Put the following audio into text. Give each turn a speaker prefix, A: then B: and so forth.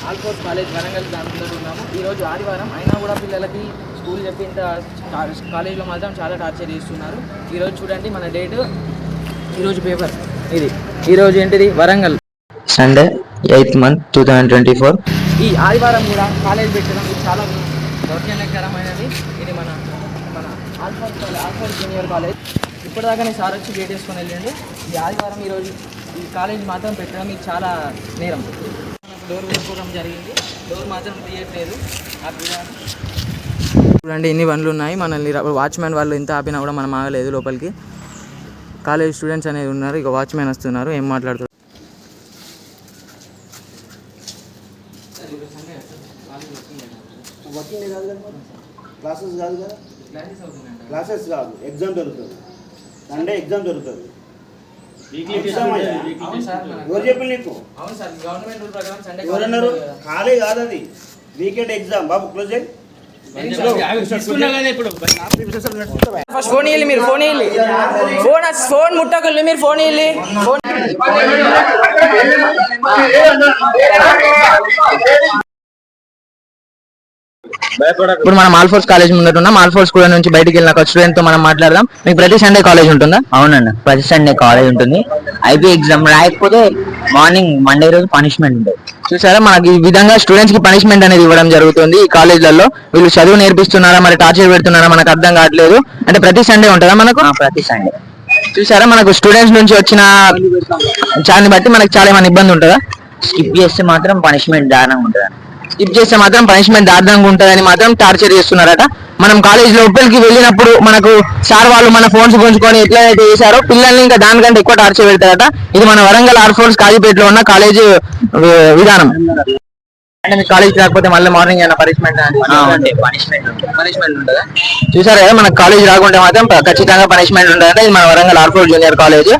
A: Alphores college Warangal దాంట్లో ఉన్నాము. ఈరోజు ఆదివారం అయినా కూడా పిల్లలకి స్కూల్ చెప్పేంత కాలేజీలో మాత్రం చాలా టార్చర్ చేస్తున్నారు. ఈరోజు చూడండి మన డేటు, ఈరోజు పేపర్ ఇది. ఈరోజు ఏంటిది? Warangal
B: Sunday 8th month 2024.
A: ఈ ఆదివారం కూడా కాలేజ్ పెట్టడం ఇది చాలా దౌర్జన్యకరమైనది. ఇది మన మన ఆల్ఫోర్స్ జూనియర్ కాలేజ్. ఇప్పటిదాకానే సార్ వచ్చి గేట్ వేసుకొని వెళ్ళండి. ఈ ఆదివారం ఈరోజు ఈ కాలేజ్ మాత్రం పెట్టడం ఇది చాలా నేరం. డోర్ వేసుకోవడం జరిగింది, డోర్ మాత్రం తీయట్లేదు. చూడండి ఎన్ని బండ్లు ఉన్నాయి. మనల్ని వాచ్మెన్ వాళ్ళు ఎంత ఆపినా కూడా మనం ఆగలేదు లోపలికి. కాలేజ్ స్టూడెంట్స్ అనేది ఉన్నారు. ఇక వాచ్మెన్ వస్తున్నారు, ఏం మాట్లాడుతున్నారు.
C: క్లాసెస్ కాదు, ఎగ్జామ్ జరుగుతుంది. సండే ఎగ్జామ్ జరుగుతుంది. ఎవరు చెప్పి నీకు? ఎవరన్నారు? ఖాళీ కాదు అది, వీకెండ్ ఎగ్జామ్. బాబు క్లోజ్ చేయి.
A: ఫస్ట్ ఫోన్ ఇవ్వాలి మీరు, ఫోన్ ఇవ్వాలి. ఫోన్ ముట్టకుల్లి మీరు, ఫోన్ ఇవ్వాలి. ఫోన్
B: ఇప్పుడు మనం ఆల్ఫోర్స్ కాలేజ్ ముందట ఉన్నాం. ఆల్ఫోర్స్ స్కూల్ నుంచి బయటికి వెళ్ళిన ఒక స్టూడెంట్ తో మనం మాట్లాడదాం. మీకు ప్రతి సండే కాలేజ్ ఉంటుందా?
D: అవునండి, ప్రతి సండే కాలేజ్ ఉంటుంది. ఐబీ ఎగ్జామ్ రాయకపోతే మార్నింగ్ మండే రోజు పనిష్మెంట్ ఉంటుంది.
B: చూసారా, మనకి ఈ విధంగా స్టూడెంట్స్ కి పనిష్మెంట్ అనేది ఇవ్వడం జరుగుతుంది ఈ కాలేజ్లలో. వీళ్ళు చదువు నేర్పిస్తున్నారా మరి టార్చర్ పెడుతున్నారా మనకు అర్థం కావట్లేదు. అంటే ప్రతి సండే ఉంటుందా మనకు?
D: ప్రతి సండే.
B: చూసారా, మనకు స్టూడెంట్స్ నుంచి వచ్చిన చాని బట్టి మనకు చాలా ఏమైనా ఇబ్బంది ఉంటుందా?
D: స్కిప్ చేస్తే మాత్రం పనిష్మెంట్ దారుణంగా ఉంటుంది.
B: స్కిప్ చేస్తే మాత్రం పనిష్మెంట్ దారుణంగా ఉంటుందని మాత్రం టార్చర్ చేస్తున్నారట. మనం కాలేజ్ లోపలికి వెళ్ళినప్పుడు మనకు సార్ వాళ్ళు మన ఫోన్స్ గుంజుకొని ఎట్లయితే చేశారో పిల్లల్ని ఇంకా దానికంటే ఎక్కువ టార్చర్ పెడతారట. ఇది మన వరంగల్ ఆల్ఫోర్స్ కాజీపేటలో ఉన్న కాలేజ్ విధానం. అంటే మీకు కాలేజ్ రాకపోతే మళ్ళీ మార్నింగ్ ఏమైనా పనిష్మెంట్ ఉంటుందా? చూసారా, మనకు కాలేజ్ రాకుంటే మాత్రం ఖచ్చితంగా పనిష్మెంట్ ఉంటుందంటే ఇది మన వరంగల్ ఆల్ఫోర్స్ జూనియర్ కాలేజ్.